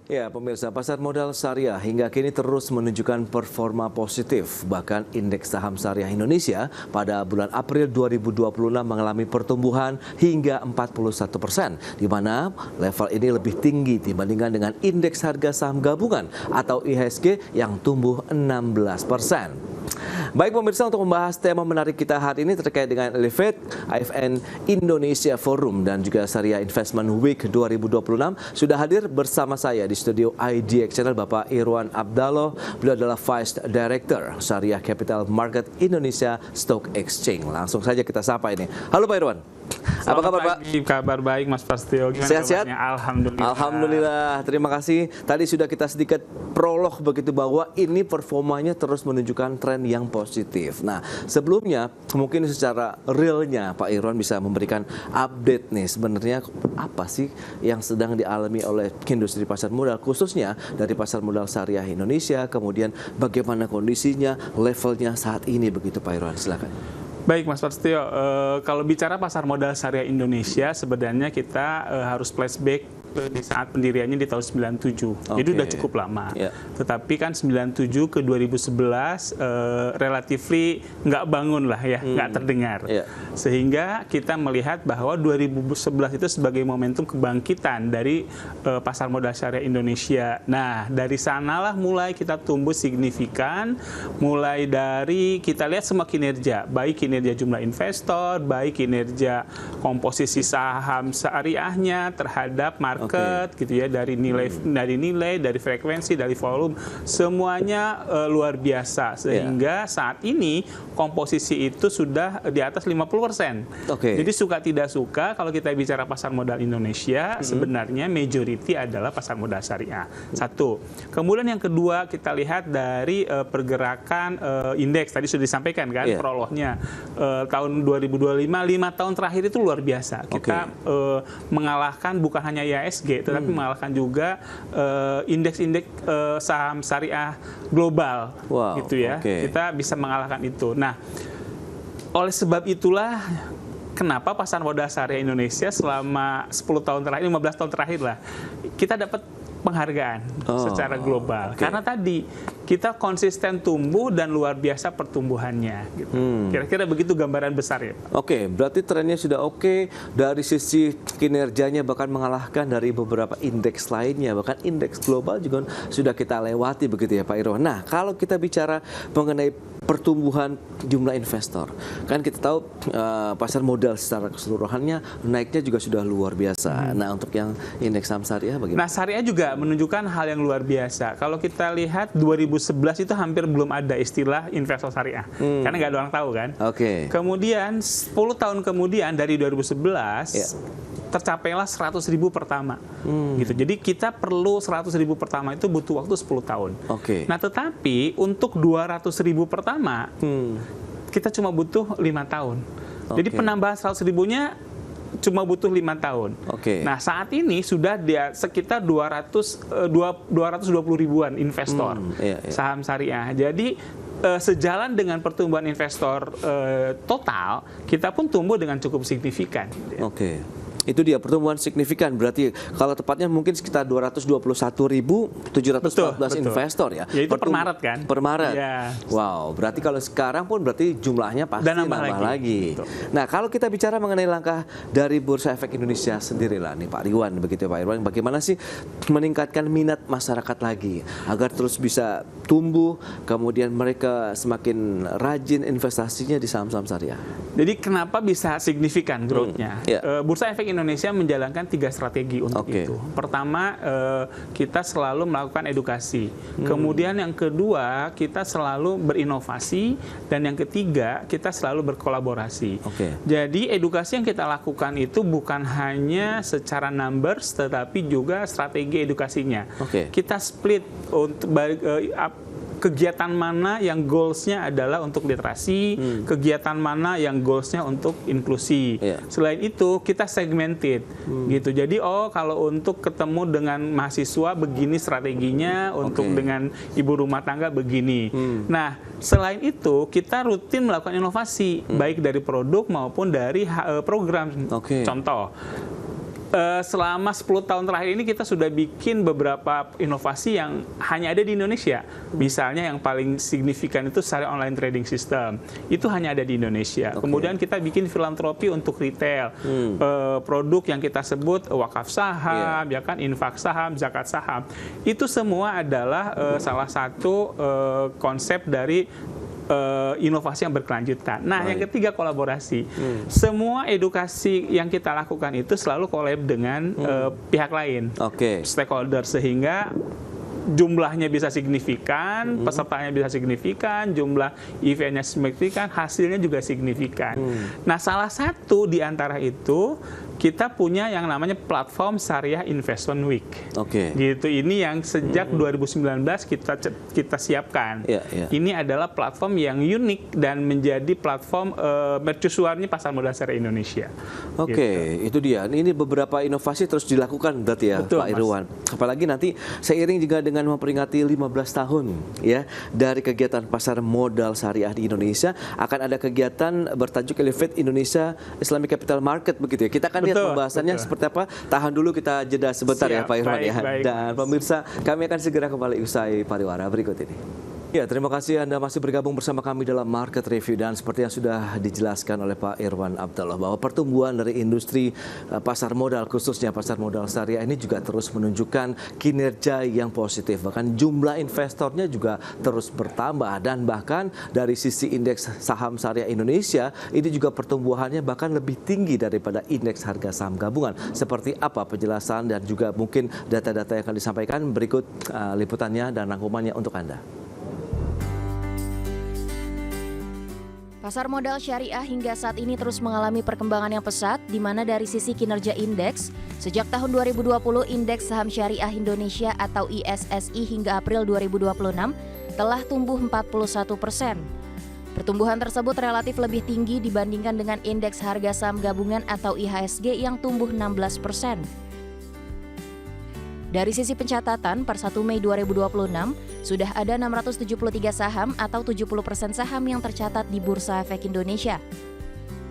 Ya, pemirsa, pasar modal syariah hingga kini terus menunjukkan performa positif. Bahkan indeks saham syariah Indonesia pada bulan April 2026 mengalami pertumbuhan hingga 41%, di mana level ini lebih tinggi dibandingkan dengan indeks harga saham gabungan atau IHSG yang tumbuh 16%. Baik pemirsa, untuk membahas tema menarik kita hari ini terkait dengan Elevate, AFN Indonesia Forum dan juga Syariah Investment Week 2026 sudah hadir bersama saya di studio IDX Channel Bapak Irwan Abdallah. Beliau adalah Vice Director Syariah Capital Market Indonesia Stock Exchange. Langsung saja kita sapa ini. Halo Pak Irwan. Apa kabar Pak? Kabar baik Mas Pastio. Sehat-sehat? Alhamdulillah. Alhamdulillah. Terima kasih. Tadi sudah kita sedikit prolog begitu bahwa ini performanya terus menunjukkan tren yang positif. Nah, sebelumnya mungkin secara realnya Pak Irwan bisa memberikan update nih sebenarnya apa sih yang sedang dialami oleh industri pasar modal, khususnya dari pasar modal syariah Indonesia, kemudian bagaimana kondisinya, levelnya saat ini begitu Pak Irwan, silakan. Baik Mas Pastio, kalau bicara pasar modal syariah Indonesia sebenarnya kita harus flashback di saat pendiriannya di tahun 97. Jadi udah cukup lama. Tetapi kan 97 ke 2011 relatively nggak bangun lah ya, nggak terdengar. Sehingga kita melihat bahwa 2011 itu sebagai momentum kebangkitan dari pasar modal syariah Indonesia. Nah, dari sanalah mulai kita tumbuh signifikan, mulai dari kita lihat semua kinerja, baik kinerja jumlah investor, baik kinerja komposisi saham syariahnya terhadap market gitu ya, dari nilai, dari frekuensi, dari volume, semuanya luar biasa sehingga saat ini komposisi itu sudah di atas 50%. Jadi suka tidak suka kalau kita bicara pasar modal Indonesia sebenarnya majority adalah pasar modal syariah. Satu. Kemudian yang kedua kita lihat dari pergerakan indeks tadi sudah disampaikan kan prolognya tahun 2025 5 tahun terakhir itu luar biasa. Kita mengalahkan bukan hanya IHSG tetapi mengalahkan juga indeks-indeks saham syariah global gitu ya. Kita bisa mengalahkan itu. Nah, oleh sebab itulah kenapa pasar modal syariah Indonesia selama 10 tahun terakhir, 15 tahun terakhir lah kita dapat penghargaan secara global. Karena tadi kita konsisten tumbuh dan luar biasa pertumbuhannya. Gitu. Kira-kira begitu gambaran besar ya Pak. Berarti trennya sudah dari sisi kinerjanya bahkan mengalahkan dari beberapa indeks lainnya, bahkan indeks global juga sudah kita lewati begitu ya Pak Irwan. Nah, kalau kita bicara mengenai pertumbuhan jumlah investor, kan kita tahu pasar modal secara keseluruhannya naiknya juga sudah luar biasa. Nah, untuk yang indeks saham syariah bagaimana? Nah, syariah juga menunjukkan hal yang luar biasa. Kalau kita lihat 2011 itu hampir belum ada istilah investor syariah, karena nggak ada orang tahu kan. Kemudian 10 tahun kemudian dari 2011 tercapailah 100.000 pertama. Gitu. Jadi kita perlu 100.000 pertama itu butuh waktu 10 tahun. Nah, tetapi untuk 200.000 pertama kita cuma butuh 5 tahun. Jadi penambahan 100.000-nya cuma butuh 5 tahun. Nah, saat ini sudah dia sekitar 220 ribuan investor saham syariah. Jadi sejalan dengan pertumbuhan investor total, kita pun tumbuh dengan cukup signifikan. Itu dia pertumbuhan signifikan, berarti kalau tepatnya mungkin sekitar 221.714 investor ya. Ya itu per Maret kan? Per Maret. Wow, berarti kalau sekarang pun berarti jumlahnya pasti nambah lagi. Nah, kalau kita bicara mengenai langkah dari Bursa Efek Indonesia sendiri lah nih Pak Irwan, begitu Pak Irwan, bagaimana sih meningkatkan minat masyarakat lagi agar terus bisa tumbuh, kemudian mereka semakin rajin investasinya di saham-saham syariah? Jadi kenapa bisa signifikan growth-nya? Bursa Efek Indonesia menjalankan 3 strategi untuk itu. Pertama, kita selalu melakukan edukasi. Kemudian yang kedua, kita selalu berinovasi. Dan yang ketiga, kita selalu berkolaborasi. Jadi edukasi yang kita lakukan itu bukan hanya secara numbers, tetapi juga strategi edukasinya. Kita split untuk kegiatan mana yang goalsnya adalah untuk literasi, kegiatan mana yang goalsnya untuk inklusi. Selain itu kita segmented gitu. Jadi kalau untuk ketemu dengan mahasiswa begini strateginya, untuk dengan ibu rumah tangga begini. Nah, selain itu kita rutin melakukan inovasi baik dari produk maupun dari program. Contoh, selama 10 tahun terakhir ini kita sudah bikin beberapa inovasi yang hanya ada di Indonesia. Misalnya yang paling signifikan itu Sharia Online Trading System. Itu hanya ada di Indonesia. Kemudian kita bikin filantropi untuk retail. Produk yang kita sebut wakaf saham, ya kan, infak saham, zakat saham. Itu semua adalah salah satu konsep dari inovasi yang berkelanjutan. Nah, yang ketiga kolaborasi. Semua edukasi yang kita lakukan itu selalu collab dengan pihak lain, stakeholder, sehingga jumlahnya bisa signifikan, pesertanya bisa signifikan, jumlah eventnya signifikan, hasilnya juga signifikan. Nah, salah satu di antara itu kita punya yang namanya platform Syariah Investment Week. Gitu. Ini yang sejak 2019 kita siapkan. Ini adalah platform yang unik dan menjadi platform mercusuarnya pasar modal syariah Indonesia. Gitu. Itu dia. Ini beberapa inovasi terus dilakukan berarti ya, Pak Irwan. Apalagi nanti seiring juga dengan memperingati 15 tahun ya dari kegiatan pasar modal syariah di Indonesia, akan ada kegiatan bertajuk Elevate Indonesia Islamic Capital Market begitu ya. Kita akan lihat pembahasannya seperti apa. Tahan dulu, kita jeda sebentar ya Pak Irwan ya. Dan pemirsa, kami akan segera kembali usai pariwara berikut ini. Ya, terima kasih Anda masih bergabung bersama kami dalam Market Review, dan seperti yang sudah dijelaskan oleh Pak Irwan Abdallah bahwa pertumbuhan dari industri pasar modal, khususnya pasar modal syariah ini juga terus menunjukkan kinerja yang positif. Bahkan jumlah investornya juga terus bertambah, dan bahkan dari sisi indeks saham syariah Indonesia ini juga pertumbuhannya bahkan lebih tinggi daripada indeks harga saham gabungan. Seperti apa penjelasan dan juga mungkin data-data yang akan disampaikan berikut liputannya dan rangkumannya untuk Anda. Pasar modal syariah hingga saat ini terus mengalami perkembangan yang pesat, di mana dari sisi kinerja indeks, sejak tahun 2020 indeks saham syariah Indonesia atau ISSI hingga April 2026 telah tumbuh 41%. Pertumbuhan tersebut relatif lebih tinggi dibandingkan dengan indeks harga saham gabungan atau IHSG yang tumbuh 16%. Dari sisi pencatatan, per 1 Mei 2026, sudah ada 673 saham atau 70% saham yang tercatat di Bursa Efek Indonesia.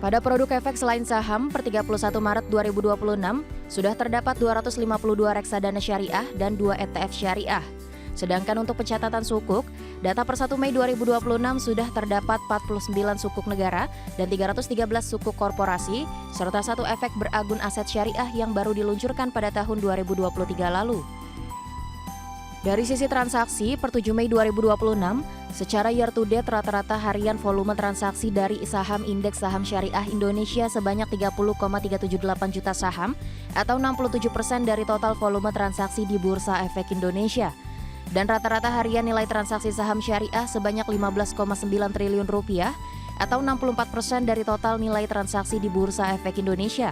Pada produk efek selain saham, per 31 Maret 2026, sudah terdapat 252 reksadana syariah dan 2 ETF syariah. Sedangkan untuk pencatatan sukuk, data per 1 Mei 2026 sudah terdapat 49 sukuk negara dan 313 sukuk korporasi, serta 1 efek beragun aset syariah yang baru diluncurkan pada tahun 2023 lalu. Dari sisi transaksi, per 7 Mei 2026, secara year to date rata-rata harian volume transaksi dari saham indeks saham syariah Indonesia sebanyak 30,378 juta saham atau 67% dari total volume transaksi di Bursa Efek Indonesia. Dan rata-rata harian nilai transaksi saham syariah sebanyak 15,9 triliun rupiah atau 64% dari total nilai transaksi di Bursa Efek Indonesia.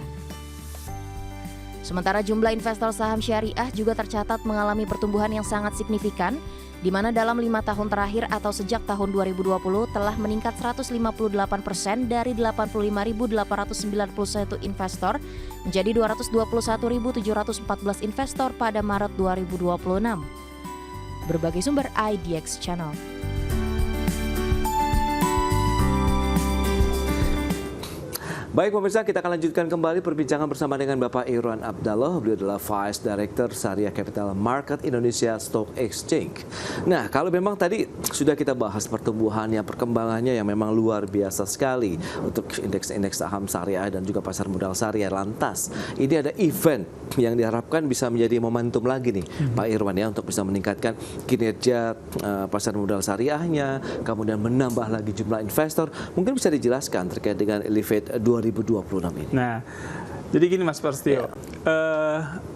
Sementara jumlah investor saham syariah juga tercatat mengalami pertumbuhan yang sangat signifikan, di mana dalam 5 tahun terakhir atau sejak tahun 2020 telah meningkat 158% dari 85.891 investor menjadi 221.714 investor pada Maret 2026. Berbagai sumber IDX Channel. Baik pemirsa, kita akan lanjutkan kembali perbincangan bersama dengan Bapak Irwan Abdallah. Beliau adalah Vice Director Syariah Capital Market Indonesia Stock Exchange. Nah, kalau memang tadi sudah kita bahas pertumbuhannya, perkembangannya yang memang luar biasa sekali untuk indeks-indeks saham syariah dan juga pasar modal syariah. Lantas, ini ada event yang diharapkan bisa menjadi momentum lagi nih, Pak Irwan ya, untuk bisa meningkatkan kinerja pasar modal syariahnya, kemudian menambah lagi jumlah investor. Mungkin bisa dijelaskan terkait dengan Elevate 2026 ini. Nah, jadi gini Mas Prasetyo,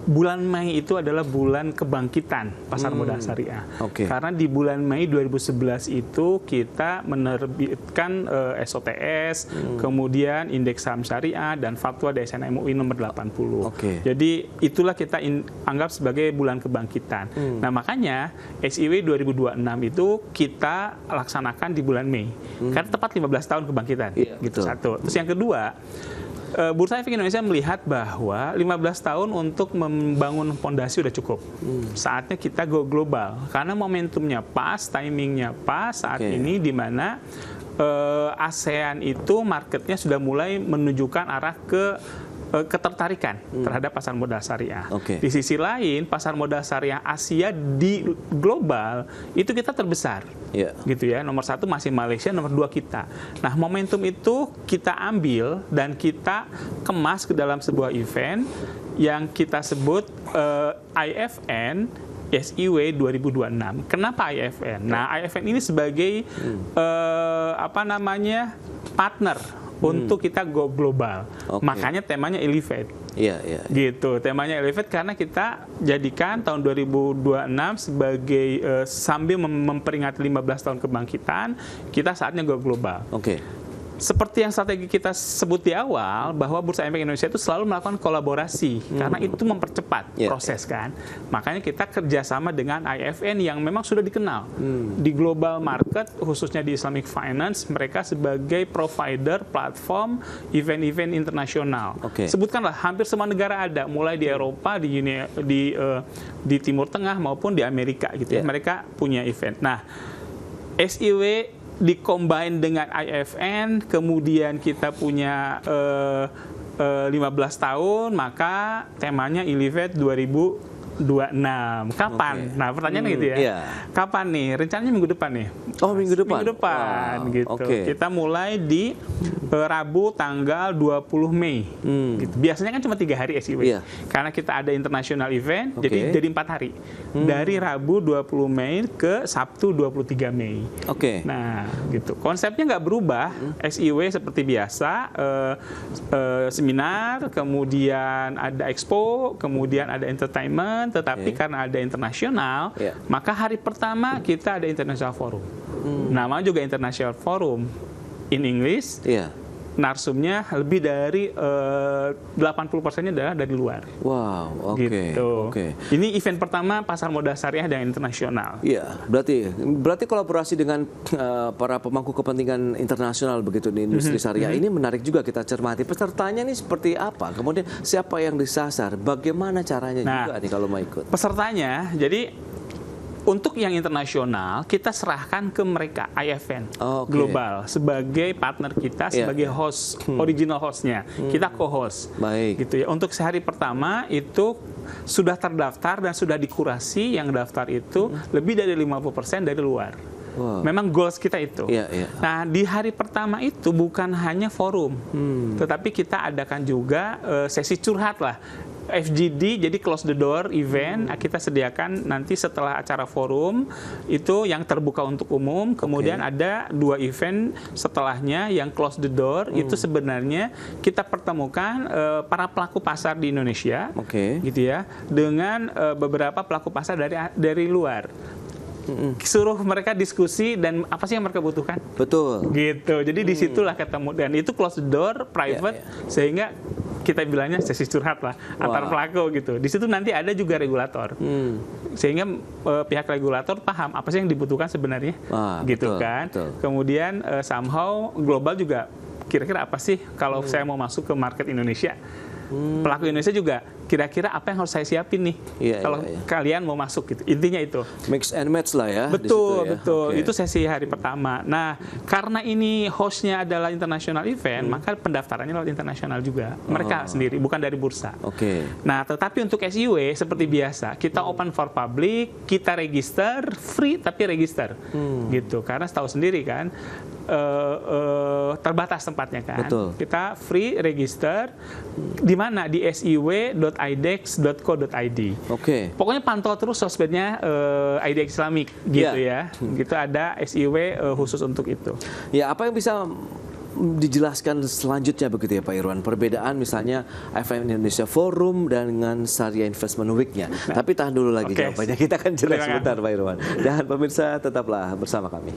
bulan Mei itu adalah bulan kebangkitan pasar modal syariah. Karena di bulan Mei 2011 itu kita menerbitkan SOTS, kemudian indeks saham syariah dan fatwa DSN MUI nomor 80. Jadi itulah kita anggap sebagai bulan kebangkitan. Nah, makanya SIW 2026 itu kita laksanakan di bulan Mei. Karena tepat 15 tahun kebangkitan. Gitu. Satu. Terus yang kedua, Bursa Efek Indonesia melihat bahwa 15 tahun untuk membangun fondasi sudah cukup. Saatnya kita go global. Karena momentumnya pas, timingnya pas saat ini di mana ASEAN itu marketnya sudah mulai menunjukkan arah ke ketertarikan terhadap pasar modal syariah. Okay. Di sisi lain, pasar modal syariah Asia di global itu kita terbesar. Gitu ya. Nomor 1 masih Malaysia, nomor 2 kita. Nah, momentum itu kita ambil dan kita kemas ke dalam sebuah event yang kita sebut IFN SIW 2026. Kenapa IFN? Nah, IFN ini sebagai partner untuk kita go global. Makanya temanya Elevate. Gitu, temanya Elevate karena kita jadikan tahun 2026 sebagai sambil memperingati 15 tahun kebangkitan, kita saatnya go global. Seperti yang strategi kita sebut di awal, bahwa Bursa Efek Indonesia itu selalu melakukan kolaborasi, karena itu mempercepat proses kan. Makanya kita kerjasama dengan IFN yang memang sudah dikenal di global market, khususnya di Islamic Finance, mereka sebagai provider platform event-event internasional. Sebutkanlah, hampir semua negara ada, mulai di Eropa, di Timur Tengah maupun di Amerika gitu ya. Mereka punya event. Nah, SIW di-combine dengan IFN, kemudian kita punya 15 tahun, maka temanya Elevate 2026. Kapan? Nah, pertanyaannya gitu ya. Kapan nih? Rencananya minggu depan nih. Minggu depan? Minggu depan, gitu. Kita mulai di Rabu tanggal 20 Mei. Gitu. Biasanya kan cuma 3 hari SIW. Karena kita ada international event, jadi 4 hari. Dari Rabu 20 Mei ke Sabtu 23 Mei. Nah, gitu. Konsepnya nggak berubah. SIW seperti biasa, seminar, kemudian ada expo, kemudian ada entertainment, tetapi karena ada internasional, maka hari pertama kita ada International Forum. Namanya juga International Forum in English. Narsumnya lebih dari 80%-nya adalah dari luar. Wow, gitu. Ini event pertama pasar modal syariah dan internasional. Berarti kolaborasi dengan para pemangku kepentingan internasional begitu di industri syariah ini menarik juga kita cermati. Pesertanya ini seperti apa? Kemudian siapa yang disasar? Bagaimana caranya juga nih kalau mau ikut? Pesertanya, jadi untuk yang internasional, kita serahkan ke mereka, IFN Global, sebagai partner kita, sebagai host, original hostnya. Kita co-host. Gitu ya. Untuk sehari pertama itu sudah terdaftar dan sudah dikurasi, yang daftar itu lebih dari 50% dari luar. Memang goals kita itu. Nah, di hari pertama itu bukan hanya forum, tetapi kita adakan juga sesi curhat lah. FGD, jadi close the door event, kita sediakan nanti setelah acara forum itu yang terbuka untuk umum, kemudian ada 2 event setelahnya yang close the door, itu sebenarnya kita pertemukan para pelaku pasar di Indonesia, gitu ya, dengan beberapa pelaku pasar dari luar. Suruh mereka diskusi dan apa sih yang mereka butuhkan. Gitu. Jadi disitulah ketemu, dan itu close the door, private, sehingga kita bilangnya sesi curhat lah antar pelaku gitu. Di situ nanti ada juga regulator, sehingga pihak regulator paham apa sih yang dibutuhkan sebenarnya, gitu kan. Kemudian somehow global juga kira-kira apa sih kalau saya mau masuk ke market Indonesia. Pelaku Indonesia juga kira-kira apa yang harus saya siapin nih kalau kalian mau masuk gitu. Intinya itu. Mix and match lah ya. Betul. Itu sesi hari pertama. Nah, karena ini hostnya adalah international event, maka pendaftarannya lewat internasional juga. Mereka sendiri, bukan dari bursa. Nah, tetapi untuk SIW seperti biasa, kita open for public, kita register, free tapi register. Gitu. Karena setahu sendiri kan, terbatas tempatnya kan. Kita free register di mana? Di siw.idex.co.id. Pokoknya pantau terus sosmednya IDX Islamic gitu ya. Gitu ada SIW khusus untuk itu. Ya, apa yang bisa dijelaskan selanjutnya begitu ya Pak Irwan, perbedaan misalnya IFN Indonesia Forum dengan Syariah Investment Week-nya. Tapi tahan dulu lagi jawabannya, kita akan jelas sebentar Pak Irwan. Dan pemirsa tetaplah bersama kami.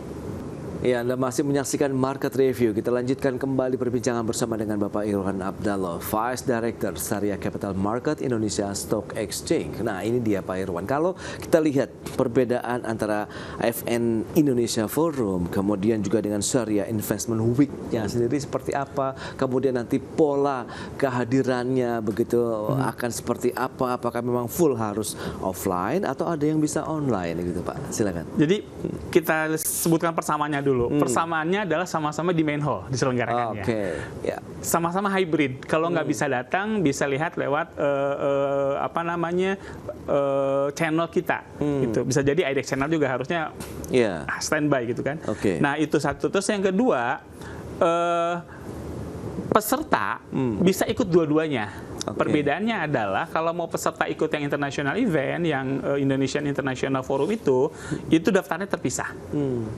Ya, Anda masih menyaksikan Market Review. Kita lanjutkan kembali perbincangan bersama dengan Bapak Irwan Abdallah, Vice Director Syariah Capital Market Indonesia Stock Exchange. Nah, ini dia Pak Irwan. Kalau kita lihat perbedaan antara IFN Indonesia Forum, kemudian juga dengan Syariah Investment Week-nya sendiri seperti apa, kemudian nanti pola kehadirannya begitu akan seperti apa, apakah memang full harus offline atau ada yang bisa online gitu Pak? Silakan. Jadi kita sebutkan persamaannya dulu dulu. Persamaannya adalah sama-sama di main hall diselenggarakannya. Sama-sama hybrid. Kalau nggak bisa datang, bisa lihat lewat channel kita. Gitu. Bisa jadi IDEX channel juga harusnya standby gitu kan. Nah itu satu. Terus yang kedua, peserta bisa ikut dua-duanya. Perbedaannya adalah kalau mau peserta ikut yang international event, yang Indonesian International Forum itu daftarnya terpisah.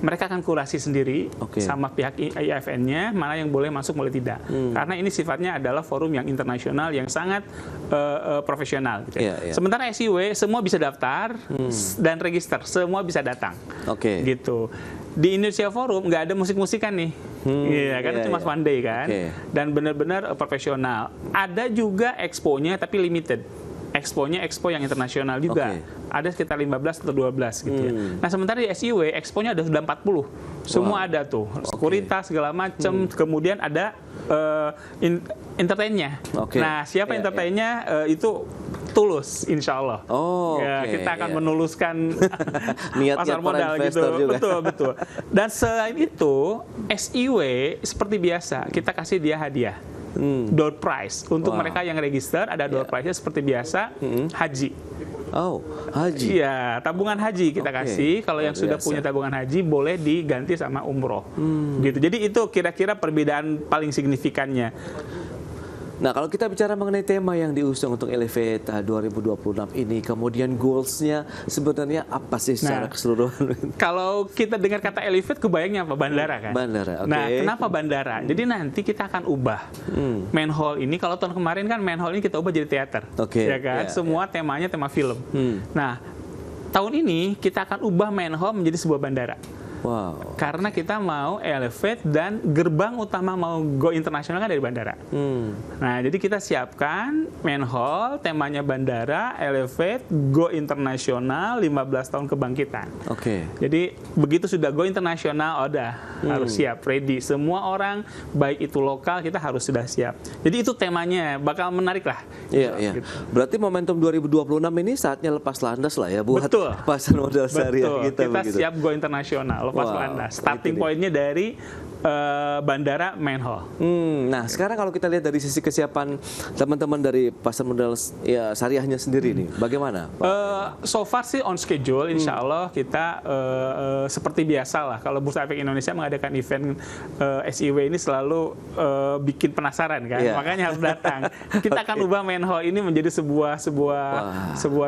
Mereka akan kurasi sendiri sama pihak IAFN-nya, mana yang boleh masuk, boleh tidak. Karena ini sifatnya adalah forum yang internasional, yang sangat profesional. Gitu. Sementara SIW semua bisa daftar dan register, semua bisa datang. Gitu. Di Indonesia Forum nggak ada musik-musikan nih. Karena cuma one day kan. Dan benar-benar profesional. Ada juga expo-nya tapi limited. Expo-nya expo yang internasional juga. Ada sekitar 15 atau 12 gitu ya. Nah, sementara di SIW expo-nya ada sudah 40. Semua ada tuh. Sekuritas segala macam. Kemudian ada entertain-nya. Nah, siapa entertain-nya itu Tulus, insya Allah. Kita akan menuluskan pasar modal gitu. Betul. Dan selain itu, SIW seperti biasa kita kasih dia hadiah. Door prize untuk mereka yang register, ada door prize-nya seperti biasa, haji. Haji. Iya, tabungan haji kita kasih. Kalau yang sudah punya tabungan haji boleh diganti sama umroh. Gitu. Jadi itu kira-kira perbedaan paling signifikannya. Nah, kalau kita bicara mengenai tema yang diusung untuk Elevate 2026 ini, kemudian goals-nya sebenarnya apa sih secara keseluruhan? Kalau kita dengar kata Elevate, kebayangnya apa? Bandara kan? Bandara, Nah, kenapa bandara? Jadi nanti kita akan ubah main hall ini. Kalau tahun kemarin kan main hall ini kita ubah jadi teater. Ya kan? Semua temanya tema film. Nah, tahun ini kita akan ubah main hall menjadi sebuah bandara. Karena kita mau elevate dan gerbang utama mau go internasional kan dari bandara. Nah, jadi kita siapkan main hall, temanya bandara, elevate, go internasional, 15 tahun kebangkitan. Jadi begitu sudah go internasional, harus siap, ready. Semua orang, baik itu lokal, kita harus sudah siap. Jadi itu temanya, bakal menarik lah. Gitu. Berarti momentum 2026 ini saatnya lepas landas lah ya buat pasar modal syariah kita. Kita siap go internasional. Lepas landas. Starting point-nya dari bandara main hall. Nah, sekarang kalau kita lihat dari sisi kesiapan teman-teman dari pasar modal syariahnya sendiri nih, bagaimana? So far sih on schedule, insya Allah kita seperti biasa lah. Kalau Bursa Efek Indonesia mengadakan event SIW ini selalu bikin penasaran kan, makanya harus datang. Kita akan ubah main hall ini menjadi sebuah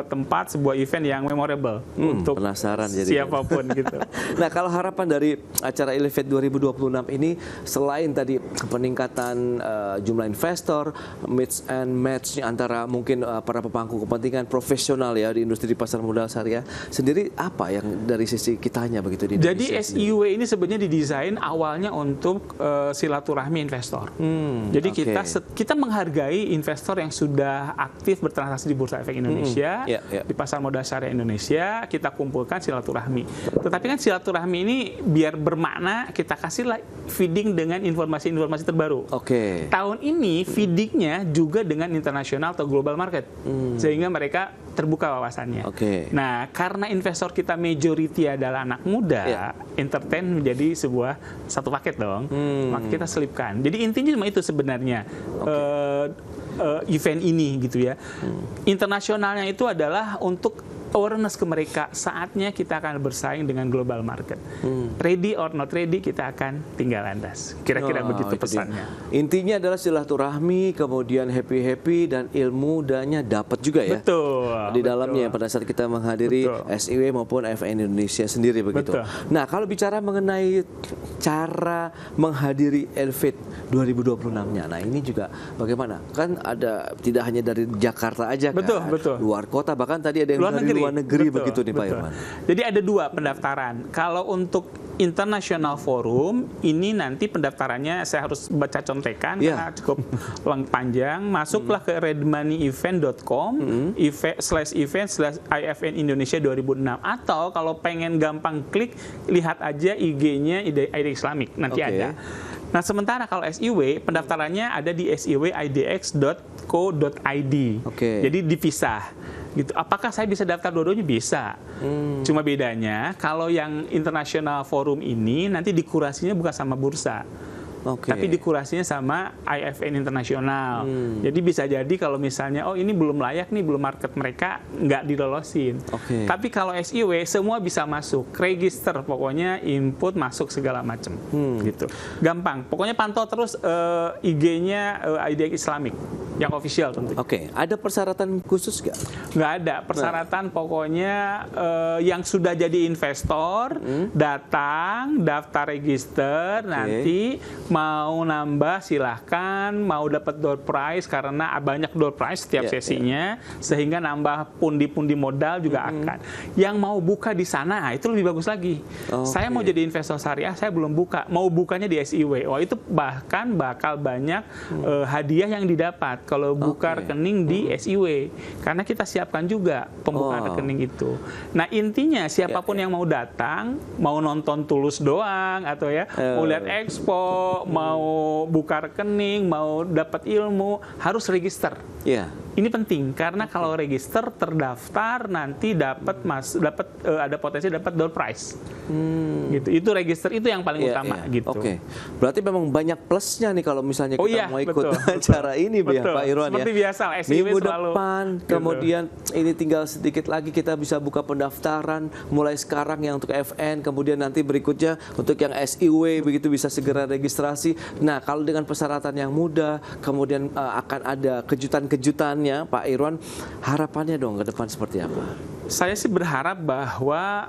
tempat, sebuah event yang memorable untuk penasaran siapapun gitu. Nah, kalau harapan dari acara Elevate 2026 ini selain tadi peningkatan jumlah investor, mix and match antara mungkin para pemangku kepentingan profesional ya di industri pasar modal syariah sendiri, apa yang dari sisi kitanya begitu di Indonesia? Jadi SIW ini sebenarnya didesain awalnya untuk silaturahmi investor. Jadi kita menghargai investor yang sudah aktif bertransaksi di Bursa Efek Indonesia, di pasar modal syariah Indonesia, kita kumpulkan silaturahmi. Tetapi kan silaturahmi ini biar bermakna, kita kasihlah feeding dengan informasi-informasi terbaru. Tahun ini feedingnya juga dengan internasional atau global market, sehingga mereka terbuka wawasannya. Nah, karena investor kita majority adalah anak muda, entertain menjadi satu paket dong, maka kita selipkan. Jadi intinya cuma itu sebenarnya. Event ini gitu ya. Internasionalnya itu adalah untuk awareness ke mereka, saatnya kita akan bersaing dengan global market. Ready or not ready, kita akan tinggal landas. Kira-kira begitu pesannya. Intinya adalah silaturahmi, kemudian happy-happy, dan ilmu dannya dapat juga ya. Di dalamnya pada saat kita menghadiri SIW maupun EFN Indonesia sendiri begitu. Nah, kalau bicara mengenai cara menghadiri Elevate 2026-nya, nah ini juga bagaimana? Kan ada tidak hanya dari Jakarta aja kan, luar kota, bahkan tadi ada yang dari luar negeri begitu nih Pak Irwan. Jadi ada 2 pendaftaran. Kalau untuk International Forum ini nanti pendaftarannya saya harus baca contekan karena cukup panjang. Masuklah ke redmoneyevent.com /event/IFN Indonesia 2006, atau kalau pengen gampang klik, lihat aja IG-nya IDEX Islamik, nanti ada. Nah, sementara kalau SIW, pendaftarannya ada di siwidx.co.id. Jadi dipisah. Gitu. Apakah saya bisa daftar dua-duanya? Bisa. Cuma bedanya kalau yang international forum ini nanti dikurasinya bukan sama bursa. Tapi dikurasinya sama IFN internasional. Jadi bisa jadi kalau misalnya ini belum layak nih, belum market mereka, nggak dilolosin. Tapi kalau SIW semua bisa masuk, register pokoknya, input, masuk segala macam. Gitu. Gampang. Pokoknya pantau terus IG-nya IDX Islamic yang official tentunya. Ada persyaratan khusus nggak? Nggak ada persyaratan. Pokoknya yang sudah jadi investor datang, daftar register, nanti mau nambah silahkan, mau dapat door prize karena banyak door prize setiap sesinya, sehingga nambah pundi-pundi modal juga akan. Yang mau buka di sana itu lebih bagus lagi. Saya mau jadi investor syariah, saya belum buka, mau bukanya di SIW. Itu bahkan bakal banyak hadiah yang didapat kalau buka rekening di SIW, karena kita siapkan juga pembukaan rekening itu. Nah intinya siapapun yang mau datang, mau nonton Tulus doang atau mau lihat expo, mau buka rekening, mau dapat ilmu, harus register. Ini penting karena kalau register terdaftar nanti dapat ada potensi dapat door prize. Gitu. Itu register itu yang paling utama gitu. Berarti memang banyak plusnya nih kalau misalnya kita mau ikut acara ini Pak Irwan. Seperti biasa SIW minggu selalu depan, kemudian ini tinggal sedikit lagi kita bisa buka pendaftaran mulai sekarang yang untuk FN, kemudian nanti berikutnya untuk yang SIW begitu bisa segera registrasi. Nah, kalau dengan persyaratan yang mudah, kemudian akan ada kejutan-kejutannya, Pak Irwan, harapannya dong ke depan seperti apa? Saya sih berharap bahwa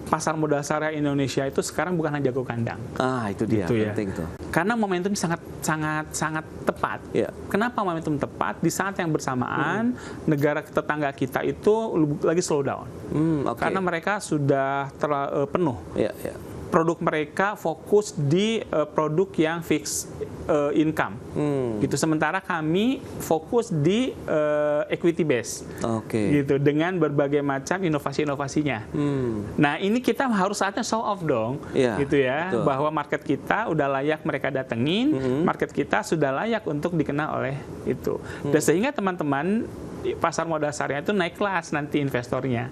pasar modal syariah Indonesia itu sekarang bukan hanya jago kandang. Itu dia, gitu penting tuh. Karena momentum sangat tepat. Kenapa momentum tepat? Di saat yang bersamaan negara tetangga kita itu lagi slow down. Karena mereka sudah penuh. Produk mereka fokus di produk yang fixed income. Gitu. Sementara kami fokus di equity base. Gitu, dengan berbagai macam inovasi-inovasinya. Nah, ini kita harus saatnya show off dong. Gitu ya, betul. Bahwa market kita udah layak mereka datengin, market kita sudah layak untuk dikenal oleh itu. Dan sehingga teman-teman pasar modal syariah itu naik kelas nanti investornya.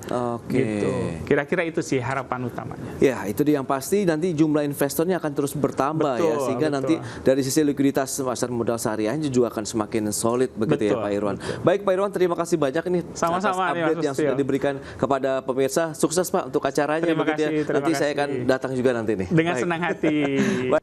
Gitu. Kira-kira itu sih harapan utamanya. Itu dia yang pasti nanti jumlah investornya akan terus bertambah sehingga nanti dari sisi likuiditas pasar modal syariah juga akan semakin solid begitu ya Pak Irwan. Baik Pak Irwan, terima kasih banyak nih atas update yang sudah diberikan kepada pemirsa. Sukses Pak untuk acaranya. Terima kasih. Nanti saya akan datang juga nanti nih. Dengan senang hati.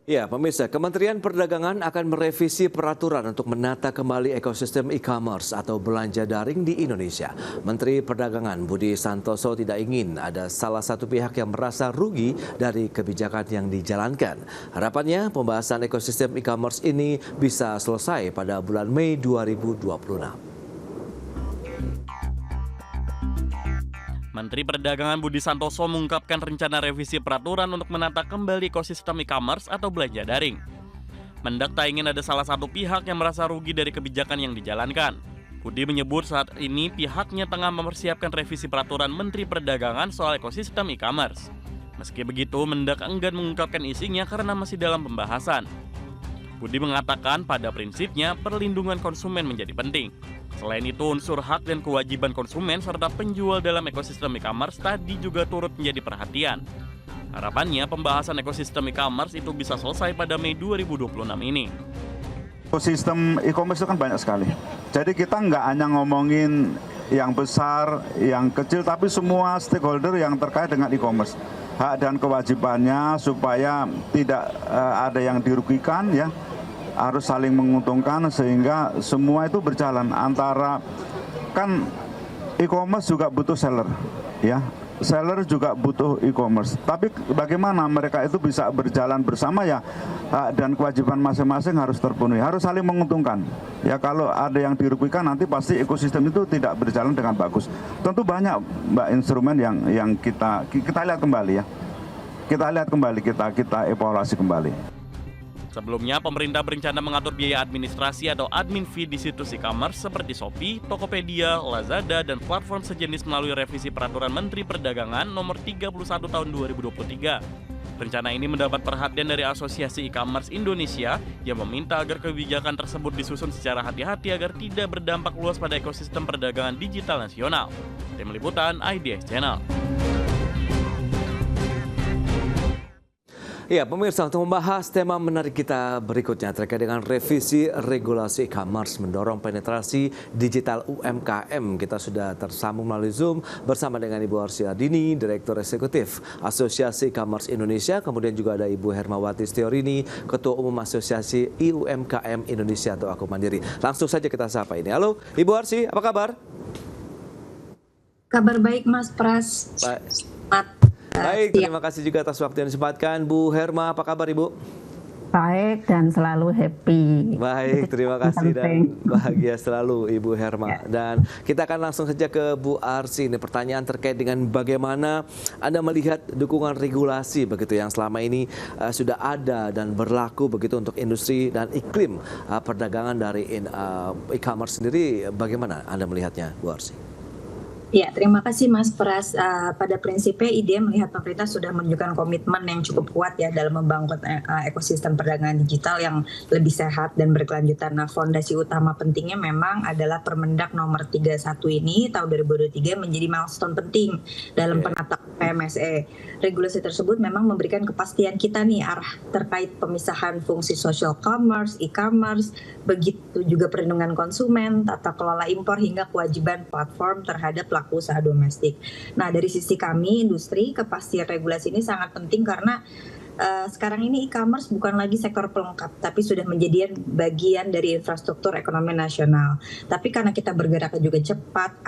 Pemirsa, Kementerian Perdagangan akan merevisi peraturan untuk menata kembali ekosistem e-commerce atau belanja daring di Indonesia. Menteri Perdagangan Budi Santoso tidak ingin ada salah satu pihak yang merasa rugi dari kebijakan yang dijalankan. Harapannya pembahasan ekosistem e-commerce ini bisa selesai pada bulan Mei 2026. Menteri Perdagangan Budi Santoso mengungkapkan rencana revisi peraturan untuk menata kembali ekosistem e-commerce atau belanja daring. Mendak tak ingin ada salah satu pihak yang merasa rugi dari kebijakan yang dijalankan. Budi menyebut saat ini pihaknya tengah mempersiapkan revisi peraturan Menteri Perdagangan soal ekosistem e-commerce. Meski begitu, Mendak enggan mengungkapkan isinya karena masih dalam pembahasan. Budi mengatakan pada prinsipnya perlindungan konsumen menjadi penting. Selain itu, unsur hak dan kewajiban konsumen serta penjual dalam ekosistem e-commerce tadi juga turut menjadi perhatian. Harapannya pembahasan ekosistem e-commerce itu bisa selesai pada Mei 2026 ini. Ekosistem e-commerce itu kan banyak sekali. Jadi kita nggak hanya ngomongin yang besar, yang kecil, tapi semua stakeholder yang terkait dengan e-commerce. Hak dan kewajibannya supaya tidak ada yang dirugikan, harus saling menguntungkan sehingga semua itu berjalan. Antara kan e-commerce juga butuh seller, seller juga butuh e-commerce. Tapi bagaimana mereka itu bisa berjalan bersama dan kewajiban masing-masing harus terpenuhi, harus saling menguntungkan. Kalau ada yang dirugikan nanti pasti ekosistem itu tidak berjalan dengan bagus. Tentu banyak instrumen yang kita lihat kembali kita evaluasi kembali. Sebelumnya, pemerintah berencana mengatur biaya administrasi atau admin fee di situs e-commerce seperti Shopee, Tokopedia, Lazada, dan platform sejenis melalui revisi Peraturan Menteri Perdagangan Nomor 31 Tahun 2023. Rencana ini mendapat perhatian dari Asosiasi E-commerce Indonesia yang meminta agar kebijakan tersebut disusun secara hati-hati agar tidak berdampak luas pada ekosistem perdagangan digital nasional. Tim Liputan IDX Channel. Ya, pemirsa, untuk membahas tema menarik kita berikutnya terkait dengan revisi regulasi e-commerce mendorong penetrasi digital UMKM. Kita sudah tersambung melalui Zoom bersama dengan Ibu Arsy Ardini, Direktur Eksekutif Asosiasi E-commerce Indonesia. Kemudian juga ada Ibu Hermawati Stiorini, Ketua Umum Asosiasi UMKM Indonesia atau Aku Mandiri. Langsung saja kita sapa ini. Halo, Ibu Arsy, apa kabar? Kabar baik, Mas Pras. Baik, terima kasih juga atas waktu yang disempatkan. Bu Herma, apa kabar Ibu? Baik dan selalu happy. Baik, terima kasih dan bahagia selalu Ibu Herma. Dan kita akan langsung saja ke Bu Arsy. Ini pertanyaan terkait dengan bagaimana Anda melihat dukungan regulasi begitu yang selama ini sudah ada dan berlaku begitu untuk industri dan iklim perdagangan dari e-commerce sendiri. Bagaimana Anda melihatnya, Bu Arsy? Ya, terima kasih Mas Pras. Pada prinsipnya IDM melihat pemerintah sudah menunjukkan komitmen yang cukup kuat ya dalam membangun ekosistem perdagangan digital yang lebih sehat dan berkelanjutan. Nah, fondasi utama pentingnya memang adalah Permendak nomor 31 ini tahun 2023 menjadi milestone penting dalam penataan PMSE. Regulasi tersebut memang memberikan kepastian kita nih arah terkait pemisahan fungsi social commerce, e-commerce, begitu juga perlindungan konsumen, tata kelola impor hingga kewajiban platform terhadap pelaku usaha domestik. Nah, dari sisi kami industri, kepastian regulasi ini sangat penting karena sekarang ini e-commerce bukan lagi sektor pelengkap, tapi sudah menjadi bagian dari infrastruktur ekonomi nasional. Tapi karena kita bergerak juga cepat,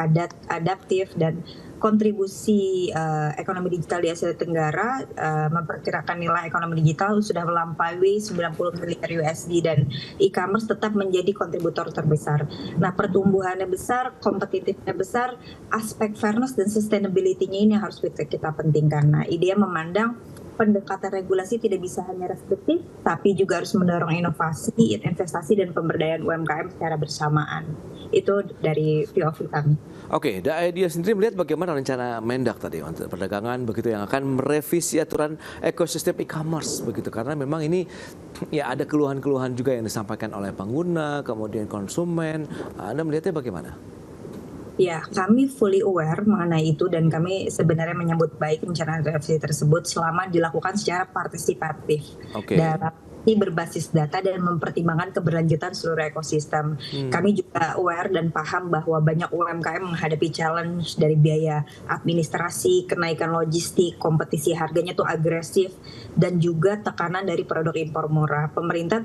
adaptif, dan kontribusi ekonomi digital di Asia Tenggara memperkirakan nilai ekonomi digital sudah melampaui 90 miliar USD dan e-commerce tetap menjadi kontributor terbesar. Nah, pertumbuhannya besar, kompetitifnya besar, aspek fairness dan sustainability-nya ini harus kita pentingkan. Nah, IDM memandang pendekatan regulasi tidak bisa hanya restriktif, tapi juga harus mendorong inovasi, investasi, dan pemberdayaan UMKM secara bersamaan. Itu dari POV kami. Oke, dia sendiri melihat bagaimana rencana Mendak tadi untuk perdagangan begitu yang akan merevisi aturan ekosistem e-commerce begitu, karena memang ini ya ada keluhan-keluhan juga yang disampaikan oleh pengguna, kemudian konsumen. Anda melihatnya bagaimana? Ya, kami fully aware mengenai itu dan kami sebenarnya menyambut baik rencana revisi tersebut selama dilakukan secara partisipatif dalam berbasis data dan mempertimbangkan keberlanjutan seluruh ekosistem. Kami juga aware dan paham bahwa banyak UMKM menghadapi challenge dari biaya administrasi, kenaikan logistik, kompetisi harganya tuh agresif, dan juga tekanan dari produk impor murah. Pemerintah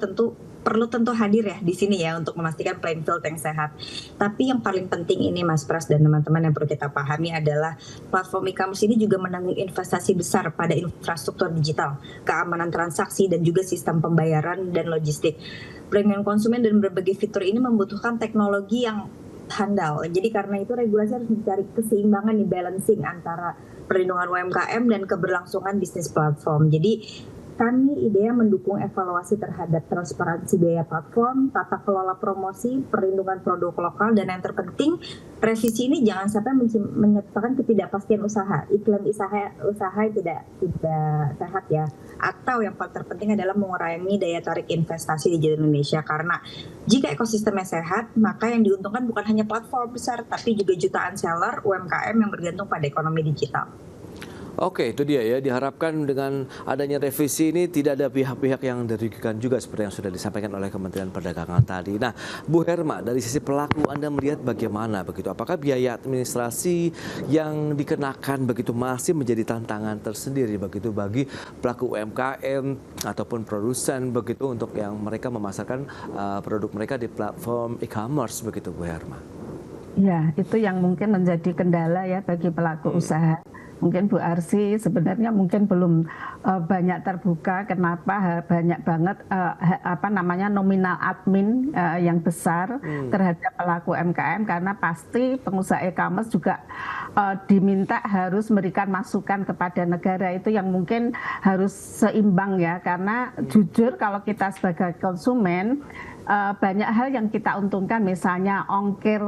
perlu hadir ya di sini ya untuk memastikan playing field yang sehat. Tapi yang paling penting ini Mas Pras dan teman-teman yang perlu kita pahami adalah platform e-commerce ini juga menanggung investasi besar pada infrastruktur digital, keamanan transaksi, dan juga sistem pembayaran dan logistik. Pelindungan konsumen dan berbagai fitur ini membutuhkan teknologi yang handal. Jadi karena itu regulasi harus mencari keseimbangan di balancing antara perlindungan UMKM dan keberlangsungan bisnis platform. Jadi kami IDEA mendukung evaluasi terhadap transparansi biaya platform, tata kelola promosi, perlindungan produk lokal, dan yang terpenting revisi ini jangan sampai menyertakan ketidakpastian usaha, iklim usaha tidak sehat ya. Atau yang paling terpenting adalah mengurangi daya tarik investasi di Indonesia, karena jika ekosistemnya sehat, maka yang diuntungkan bukan hanya platform besar, tapi juga jutaan seller UMKM yang bergantung pada ekonomi digital. Oke, itu dia ya. Diharapkan dengan adanya revisi ini tidak ada pihak-pihak yang dirugikan juga seperti yang sudah disampaikan oleh Kementerian Perdagangan tadi. Nah, Bu Herma, dari sisi pelaku Anda melihat bagaimana begitu? Apakah biaya administrasi yang dikenakan begitu masih menjadi tantangan tersendiri begitu bagi pelaku UMKM ataupun produsen begitu untuk yang mereka memasarkan produk mereka di platform e-commerce begitu, Bu Herma? Ya, itu yang mungkin menjadi kendala ya bagi pelaku usaha. Mungkin Bu Arsy sebenarnya mungkin belum banyak terbuka. Kenapa banyak banget nominal admin yang besar terhadap pelaku UMKM, karena pasti pengusaha e-commerce juga diminta harus memberikan masukan kepada negara, itu yang mungkin harus seimbang ya, karena jujur kalau kita sebagai konsumen banyak hal yang kita untungkan, misalnya ongkir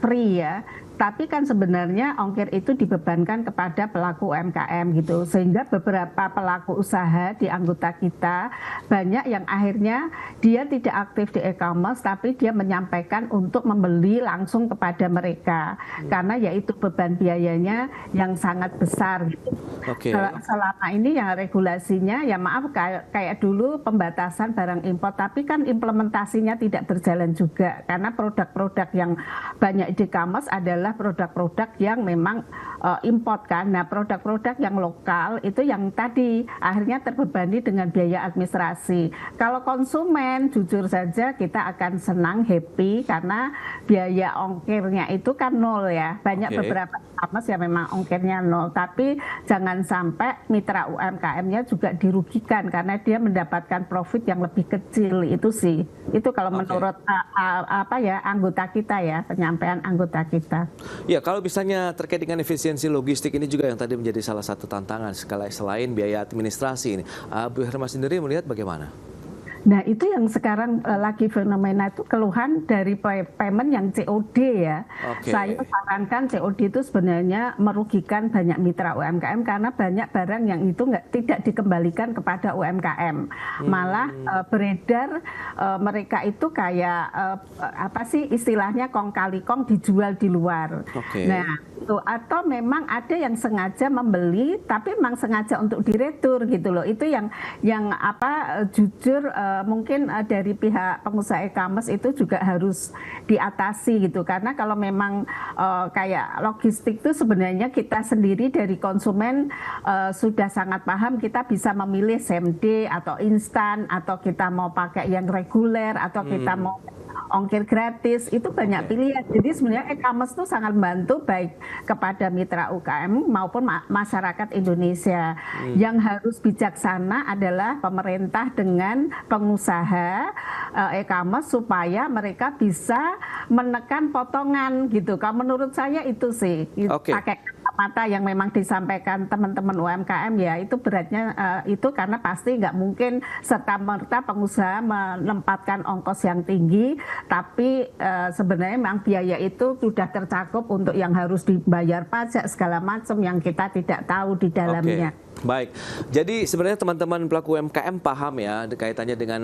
free ya, Tapi kan sebenarnya ongkir itu dibebankan kepada pelaku UMKM gitu, sehingga beberapa pelaku usaha di anggota kita banyak yang akhirnya dia tidak aktif di e-commerce, tapi dia menyampaikan untuk membeli langsung kepada mereka, karena yaitu beban biayanya yang sangat besar gitu. Selama ini yang regulasinya ya maaf kayak dulu pembatasan barang impor, tapi kan implementasinya tidak berjalan juga, karena produk-produk yang banyak di e-commerce adalah produk-produk yang memang import kan. Nah, produk-produk yang lokal itu yang tadi akhirnya terbebani dengan biaya administrasi. Kalau konsumen jujur saja kita akan senang, happy karena biaya ongkirnya itu kan nol ya. Banyak beberapa e-commerce yang memang ongkirnya nol, tapi jangan sampai mitra UMKM-nya juga dirugikan karena dia mendapatkan profit yang lebih kecil. Itu sih. Itu kalau menurut anggota kita ya, penyampaian anggota kita. Ya, kalau misalnya terkait dengan efisiensi logistik ini juga yang tadi menjadi salah satu tantangan selain biaya administrasi ini. Bu Herma sendiri melihat bagaimana? Nah, itu yang sekarang lagi fenomena itu keluhan dari payment yang COD ya. Saya sarankan COD itu sebenarnya merugikan banyak mitra UMKM karena banyak barang yang itu tidak dikembalikan kepada UMKM. Malah beredar mereka itu kayak istilahnya kong kali kong dijual di luar. Nah, itu atau memang ada yang sengaja membeli tapi memang sengaja untuk diretur gitu loh. Itu yang jujur mungkin dari pihak pengusaha e-commerce itu juga harus diatasi gitu, karena kalau memang kayak logistik itu sebenarnya kita sendiri dari konsumen sudah sangat paham, kita bisa memilih same day atau instan atau kita mau pakai yang reguler atau kita mau ongkir gratis, itu banyak pilihan. Jadi sebenarnya e-commerce itu sangat membantu baik kepada mitra UKM maupun masyarakat Indonesia. Yang harus bijaksana adalah pemerintah dengan pengusaha e-commerce supaya mereka bisa menekan potongan gitu. Kalau menurut saya itu sih pakai kata yang memang disampaikan teman-teman UMKM ya, itu beratnya itu karena pasti nggak mungkin serta-merta pengusaha menempatkan ongkos yang tinggi, tapi sebenarnya memang biaya itu sudah tercakup untuk yang harus dibayar pajak segala macam yang kita tidak tahu di dalamnya. Baik, jadi sebenarnya teman-teman pelaku UMKM paham ya kaitannya dengan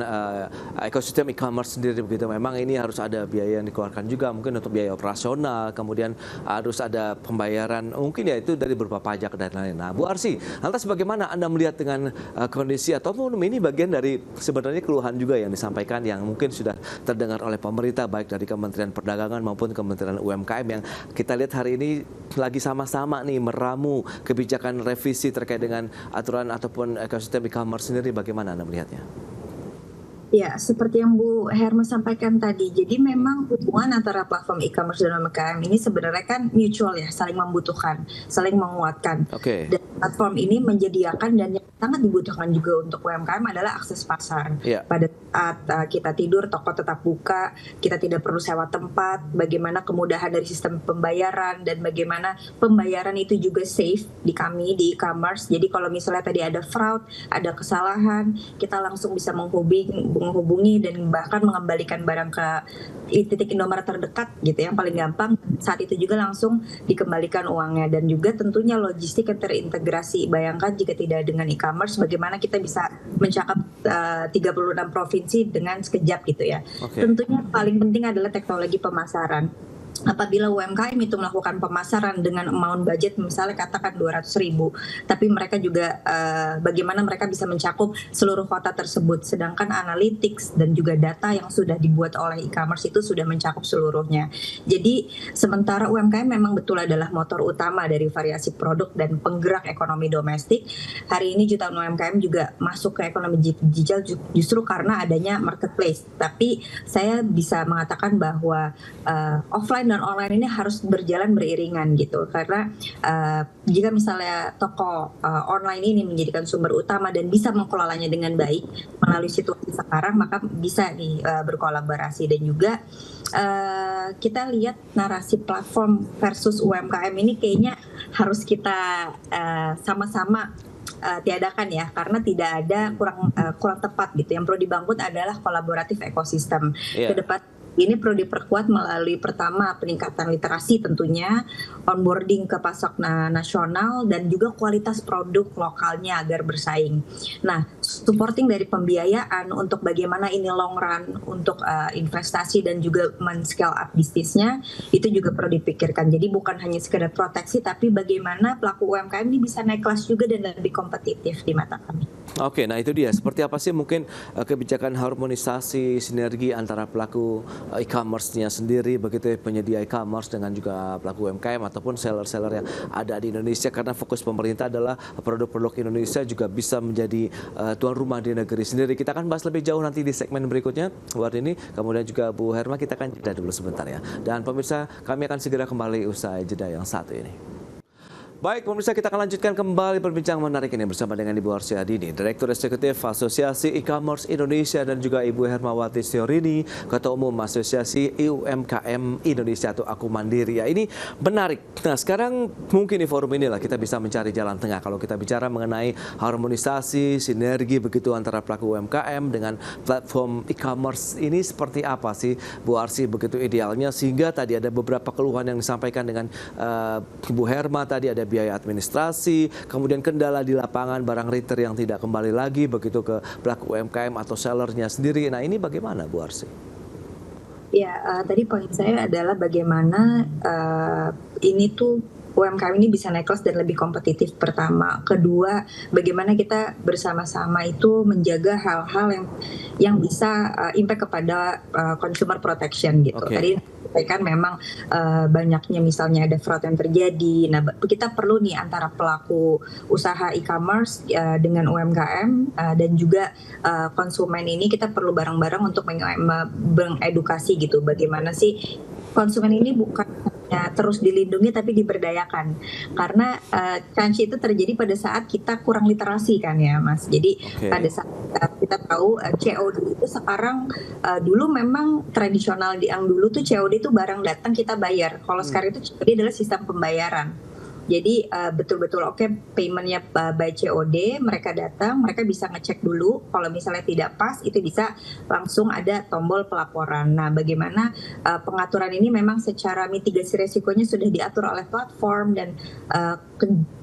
ekosistem e-commerce sendiri begitu. Memang ini harus ada biaya yang dikeluarkan juga mungkin untuk biaya operasional, kemudian harus ada pembayaran mungkin ya itu dari berupa pajak dan lain-lain. Nah, Bu Arsy, lantas bagaimana Anda melihat dengan kondisi ataupun ini bagian dari sebenarnya keluhan juga yang disampaikan yang mungkin sudah terdengar oleh pemerintah baik dari Kementerian Perdagangan maupun Kementerian UMKM yang kita lihat hari ini lagi sama-sama nih meramu kebijakan revisi terkait dengan aturan ataupun ekosistem e-commerce sendiri, bagaimana Anda melihatnya? Ya, seperti yang Bu Herma sampaikan tadi, jadi memang hubungan antara platform e-commerce dan UMKM ini sebenarnya kan mutual ya, saling membutuhkan, saling menguatkan. Dan platform ini menyediakan dan yang sangat dibutuhkan juga untuk UMKM adalah akses pasar. Pada saat kita tidur, toko tetap buka, kita tidak perlu sewa tempat, bagaimana kemudahan dari sistem pembayaran, dan bagaimana pembayaran itu juga safe di kami, di e-commerce. Jadi kalau misalnya tadi ada fraud, ada kesalahan, kita langsung bisa menghubungi dan bahkan mengembalikan barang ke titik Indomaret terdekat gitu, yang paling gampang saat itu juga langsung dikembalikan uangnya. Dan juga tentunya logistik yang terintegrasi. Bayangkan jika tidak dengan e-commerce, bagaimana kita bisa mencakup 36 provinsi dengan sekejap gitu ya. Tentunya paling penting adalah teknologi pemasaran. Apabila UMKM itu melakukan pemasaran dengan amount budget misalnya katakan 200.000, tapi mereka juga bagaimana mereka bisa mencakup seluruh kota tersebut, sedangkan analytics dan juga data yang sudah dibuat oleh e-commerce itu sudah mencakup seluruhnya. Jadi sementara UMKM memang betul adalah motor utama dari variasi produk dan penggerak ekonomi domestik, hari ini jutaan UMKM juga masuk ke ekonomi digital justru karena adanya marketplace. Tapi saya bisa mengatakan bahwa offline dan online ini harus berjalan beriringan gitu, karena jika misalnya toko online ini menjadikan sumber utama dan bisa mengelolanya dengan baik melalui situasi sekarang, maka bisa nih berkolaborasi. Dan juga kita lihat narasi platform versus UMKM ini kayaknya harus kita sama-sama tiadakan ya, karena tidak ada kurang tepat gitu. Yang perlu dibangun adalah kolaboratif ekosistem ke depan. Ini perlu diperkuat melalui pertama peningkatan literasi tentunya, onboarding ke pasar nasional, dan juga kualitas produk lokalnya agar bersaing. Nah, supporting dari pembiayaan untuk bagaimana ini long run untuk investasi dan juga men-scale up bisnisnya, itu juga perlu dipikirkan. Jadi bukan hanya sekedar proteksi, tapi bagaimana pelaku UMKM ini bisa naik kelas juga dan lebih kompetitif di mata kami. Oke, nah itu dia. Seperti apa sih mungkin kebijakan harmonisasi sinergi antara pelaku e-commerce-nya sendiri, begitu penyedia e-commerce dengan juga pelaku UMKM ataupun seller-seller yang ada di Indonesia, karena fokus pemerintah adalah produk-produk Indonesia juga bisa menjadi tuan rumah di negeri sendiri. Kita akan bahas lebih jauh nanti di segmen berikutnya, Bu Ardini, kemudian juga Bu Herma. Kita akan jeda dulu sebentar ya. Dan pemirsa, kami akan segera kembali usai jeda yang satu ini. Baik, pemirsa, kita akan lanjutkan kembali perbincangan menarik ini bersama dengan Ibu Arsy Ardini, Direktur Eksekutif Asosiasi E-Commerce Indonesia, dan juga Ibu Hermawati Siorini, Ketua Umum Asosiasi UMKM Indonesia atau Aku Mandiri. Ya, ini menarik. Nah, sekarang mungkin di forum inilah kita bisa mencari jalan tengah kalau kita bicara mengenai harmonisasi, sinergi begitu antara pelaku UMKM dengan platform e-commerce ini seperti apa sih, Bu Arsy, begitu idealnya, sehingga tadi ada beberapa keluhan yang disampaikan dengan Ibu Herma tadi, ada biaya administrasi, kemudian kendala di lapangan, barang retail yang tidak kembali lagi begitu ke pelaku UMKM atau sellernya sendiri. Nah, ini bagaimana, Bu Arsy? Ya, tadi poin saya adalah bagaimana ini tuh UMKM ini bisa naik kelas dan lebih kompetitif pertama. Kedua, bagaimana kita bersama-sama itu menjaga hal-hal yang bisa impact kepada consumer protection gitu. Tadi kan memang banyaknya misalnya ada fraud yang terjadi. Nah, kita perlu nih antara pelaku usaha e-commerce dengan UMKM dan juga konsumen ini, kita perlu bareng-bareng untuk mengedukasi gitu. Bagaimana sih konsumen ini bukan hanya terus dilindungi tapi diberdayakan, karena chance itu terjadi pada saat kita kurang literasi kan ya Mas. Jadi pada saat kita tahu COD itu sekarang dulu memang tradisional, yang dulu tuh COD itu barang datang kita bayar. Kalau sekarang itu COD adalah sistem pembayaran. Jadi betul-betul paymentnya by COD, mereka datang, mereka bisa ngecek dulu, kalau misalnya tidak pas itu bisa langsung ada tombol pelaporan. Nah, bagaimana pengaturan ini memang secara mitigasi resikonya sudah diatur oleh platform dan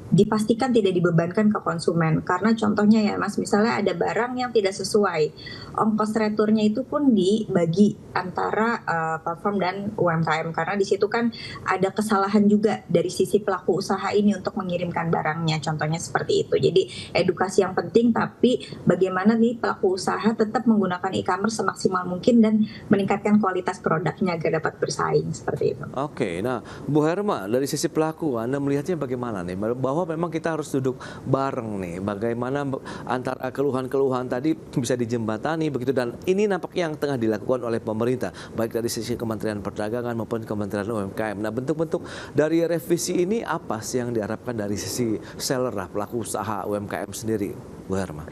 dipastikan tidak dibebankan ke konsumen. Karena contohnya ya Mas, misalnya ada barang yang tidak sesuai, ongkos returnya itu pun dibagi antara platform dan UMKM, karena di situ kan ada kesalahan juga dari sisi pelaku usaha ini untuk mengirimkan barangnya, contohnya seperti itu. Jadi edukasi yang penting, tapi bagaimana nih pelaku usaha tetap menggunakan e-commerce semaksimal mungkin dan meningkatkan kualitas produknya agar dapat bersaing, seperti itu. Oke, nah Bu Herma, dari sisi pelaku Anda melihatnya bagaimana nih? Bahwa memang kita harus duduk bareng nih, bagaimana antara keluhan-keluhan tadi bisa dijembatani begitu, dan ini nampaknya yang tengah dilakukan oleh pemerintah, baik dari sisi Kementerian Perdagangan maupun Kementerian UMKM. Nah, bentuk-bentuk dari revisi ini apa sih yang diharapkan dari sisi seller lah, pelaku usaha UMKM sendiri, Bu Herma?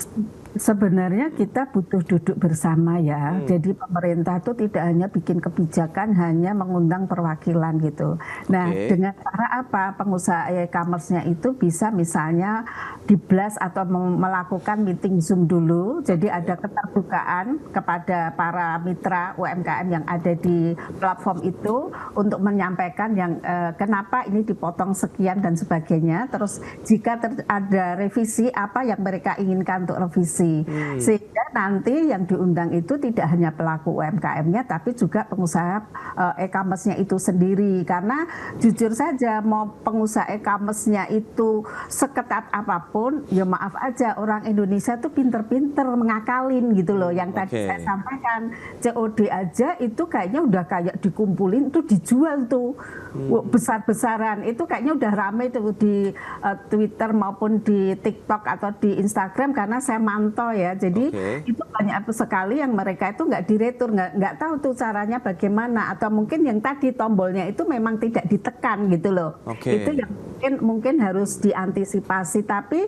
Sebenarnya kita butuh duduk bersama ya. Jadi pemerintah itu tidak hanya bikin kebijakan, hanya mengundang perwakilan gitu. Nah, dengan cara apa? Pengusaha e-commerce-nya itu bisa misalnya di-blast atau melakukan meeting Zoom dulu. Jadi ada keterbukaan kepada para mitra UMKM yang ada di platform itu untuk menyampaikan yang kenapa ini dipotong sekian dan sebagainya. Terus jika ada revisi, apa yang mereka inginkan untuk revisi. Sehingga nanti yang diundang itu tidak hanya pelaku UMKM-nya, tapi juga pengusaha e-commerce-nya itu sendiri. Karena jujur saja, mau pengusaha e-commerce-nya itu seketat apapun, ya maaf aja, orang Indonesia tuh pinter-pinter mengakalin gitu loh. Yang tadi saya sampaikan, COD aja itu kayaknya udah kayak dikumpulin, itu dijual tuh besar-besaran. Itu kayaknya udah rame tuh di Twitter maupun di TikTok atau di Instagram, karena saya mantau ya. Jadi itu banyak sekali yang mereka itu nggak diretur, nggak tahu tuh caranya bagaimana, atau mungkin yang tadi tombolnya itu memang tidak ditekan gitu loh. Itu yang mungkin harus diantisipasi. Tapi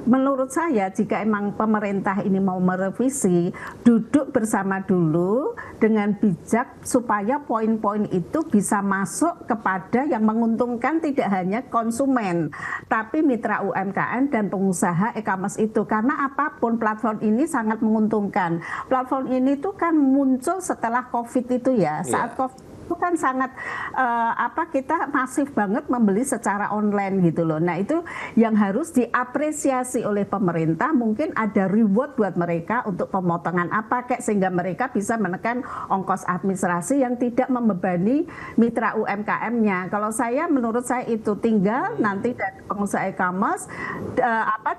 menurut saya jika emang pemerintah ini mau merevisi, duduk bersama dulu dengan bijak supaya poin-poin itu bisa masuk kepada yang menguntungkan tidak hanya konsumen, tapi mitra UMKM dan pengusaha e-commerce itu. Karena apapun platform ini sangat menguntungkan. Platform ini tuh kan muncul setelah COVID itu ya, saat COVID itu kan sangat kita masif banget membeli secara online gitu loh. Nah itu yang harus diapresiasi oleh pemerintah, mungkin ada reward buat mereka untuk pemotongan sehingga mereka bisa menekan ongkos administrasi yang tidak membebani mitra UMKM-nya. Kalau menurut saya itu tinggal nanti dari pengusaha e-commerce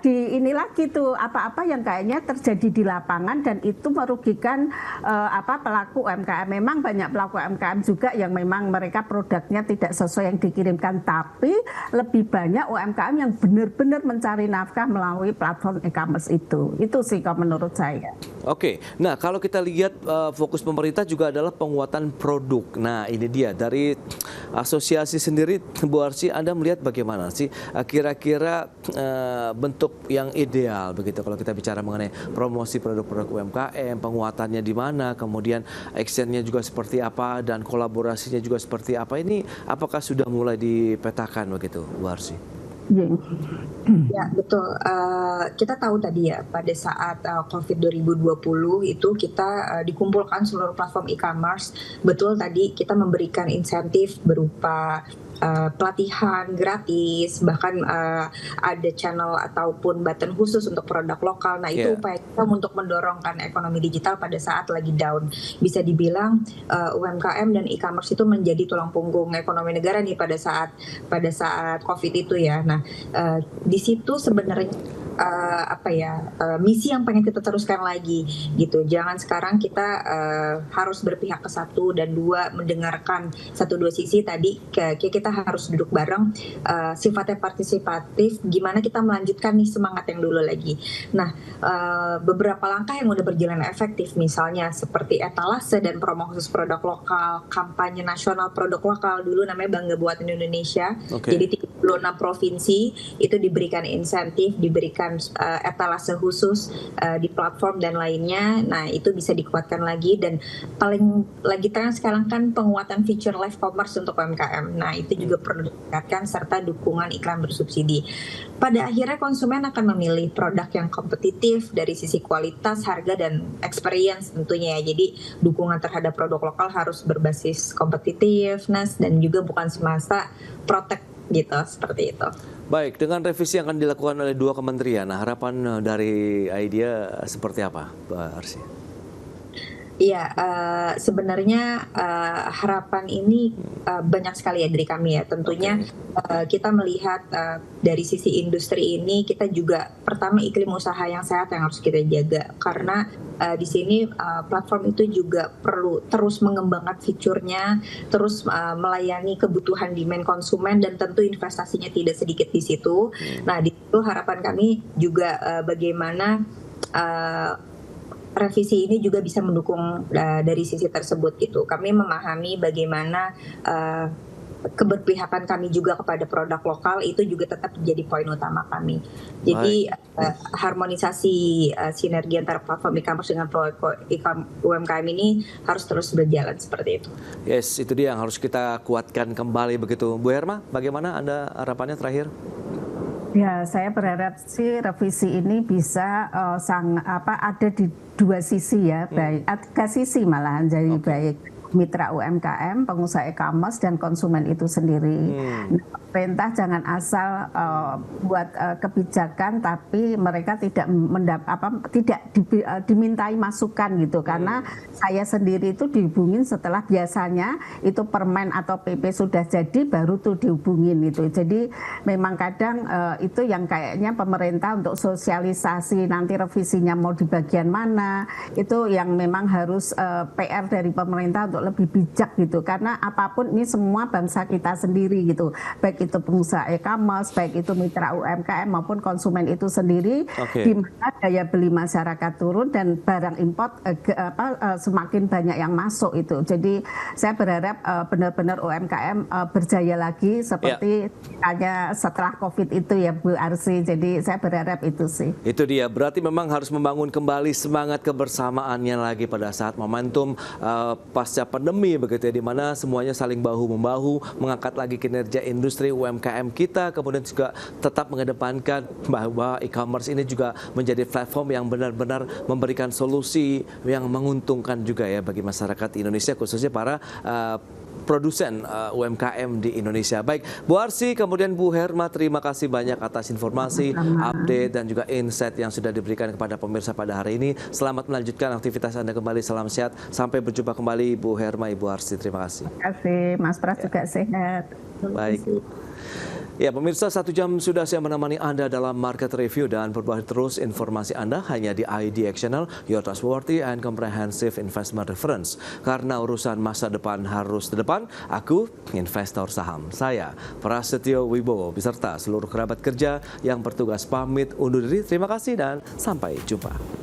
ini lagi tuh apa-apa yang kayaknya terjadi di lapangan dan itu merugikan pelaku UMKM. Memang banyak pelaku UMKM juga yang memang mereka produknya tidak sesuai yang dikirimkan, tapi lebih banyak UMKM yang benar-benar mencari nafkah melalui platform e-commerce itu. Itu sih kalau menurut saya. Oke, nah kalau kita lihat fokus pemerintah juga adalah penguatan produk. Nah ini dia, dari asosiasi sendiri, Bu Arsy, Anda melihat bagaimana sih kira-kira bentuk yang ideal begitu kalau kita bicara mengenai promosi produk-produk UMKM, penguatannya di mana, kemudian actionnya juga seperti apa, dan kolaborasinya juga seperti apa. Ini apakah sudah mulai dipetakan begitu, Bu Arsy? Ya betul, kita tahu tadi ya pada saat COVID 2020 itu kita dikumpulkan seluruh platform e-commerce. Betul tadi kita memberikan insentif berupa pelatihan gratis, bahkan ada channel ataupun button khusus untuk produk lokal. Nah itu upaya kita untuk mendorongkan ekonomi digital pada saat lagi down. Bisa dibilang UMKM dan e-commerce itu menjadi tulang punggung ekonomi negara nih pada saat COVID itu ya. Nah di situ sebenarnya misi yang pengen kita teruskan lagi gitu. Jangan sekarang kita harus berpihak ke satu dan dua, mendengarkan satu dua sisi. Tadi kita harus duduk bareng, sifatnya partisipatif, gimana kita melanjutkan nih semangat yang dulu lagi. Nah beberapa langkah yang udah berjalan efektif, misalnya seperti etalase dan promo khusus produk lokal, kampanye nasional produk lokal, dulu namanya Bangga Buatan Indonesia. Jadi 36 provinsi itu diberikan insentif, diberikan etalase khusus di platform dan lainnya. Nah itu bisa dikuatkan lagi, dan paling lagi tren sekarang kan penguatan feature live commerce untuk UMKM. Nah itu juga perlu ditingkatkan, serta dukungan iklan bersubsidi. Pada akhirnya konsumen akan memilih produk yang kompetitif dari sisi kualitas, harga, dan experience tentunya ya. Jadi dukungan terhadap produk lokal harus berbasis competitiveness dan juga bukan semata protect gitu, seperti itu. Baik, dengan revisi yang akan dilakukan oleh dua kementerian, nah, harapan dari IDEA seperti apa, Mbak Arsy? Iya, sebenarnya harapan ini banyak sekali ya dari kami ya. Tentunya kita melihat dari sisi industri ini, kita juga pertama iklim usaha yang sehat yang harus kita jaga. Karena di sini platform itu juga perlu terus mengembangkan fiturnya, terus melayani kebutuhan demand konsumen, dan tentu investasinya tidak sedikit di situ. Nah, di situ harapan kami juga bagaimana revisi ini juga bisa mendukung dari sisi tersebut gitu. Kami memahami bagaimana keberpihakan kami juga kepada produk lokal itu juga tetap menjadi poin utama kami. Jadi harmonisasi sinergi antara platform e-commerce dengan UMKM ini harus terus berjalan seperti itu. Yes, itu dia yang harus kita kuatkan kembali begitu. Bu Herma, bagaimana Anda harapannya terakhir? Ya, saya berharap sih revisi ini bisa ada di dua sisi ya, baik tiga sisi malahan, jadi baik mitra UMKM, pengusaha e-commerce, dan konsumen itu sendiri. Pemerintah jangan asal buat kebijakan tapi mereka tidak dimintai masukan gitu. Karena saya sendiri itu dihubungin setelah biasanya itu permen atau PP sudah jadi baru tuh dihubungin gitu. Jadi memang kadang itu yang kayaknya pemerintah untuk sosialisasi nanti revisinya mau di bagian mana, itu yang memang harus PR dari pemerintah untuk lebih bijak gitu. Karena apapun ini semua bangsa kita sendiri gitu. Baik baik itu pengusaha e-commerce, baik itu mitra UMKM maupun konsumen itu sendiri, di mana daya beli masyarakat turun dan barang import semakin banyak yang masuk itu. Jadi saya berharap benar-benar UMKM berjaya lagi seperti hanya setelah COVID itu ya Bu Arsy. Jadi saya berharap itu sih. Itu dia, berarti memang harus membangun kembali semangat kebersamaannya lagi pada saat momentum pasca pandemi begitu ya, di mana semuanya saling bahu-membahu mengangkat lagi kinerja industri UMKM kita, kemudian juga tetap mengedepankan bahwa e-commerce ini juga menjadi platform yang benar-benar memberikan solusi yang menguntungkan juga ya bagi masyarakat Indonesia, khususnya para produsen UMKM di Indonesia. Baik, Bu Arsy, kemudian Bu Herma, terima kasih banyak atas informasi, update dan juga insight yang sudah diberikan kepada pemirsa pada hari ini. Selamat melanjutkan aktivitas Anda kembali, salam sehat. Sampai berjumpa kembali Bu Herma, Ibu Arsy. Terima kasih. Terima kasih, Mas Pras juga sehat. Baik. Ya, pemirsa, 1 jam sudah saya menemani Anda dalam Market Review dan berbagi terus informasi Anda hanya di IDX Channel, Your Trustworthy and Comprehensive Investment Reference. Karena urusan masa depan harus di depan, aku investor saham. Saya, Prasetyo Wibowo, beserta seluruh kerabat kerja yang bertugas pamit undur diri. Terima kasih dan sampai jumpa.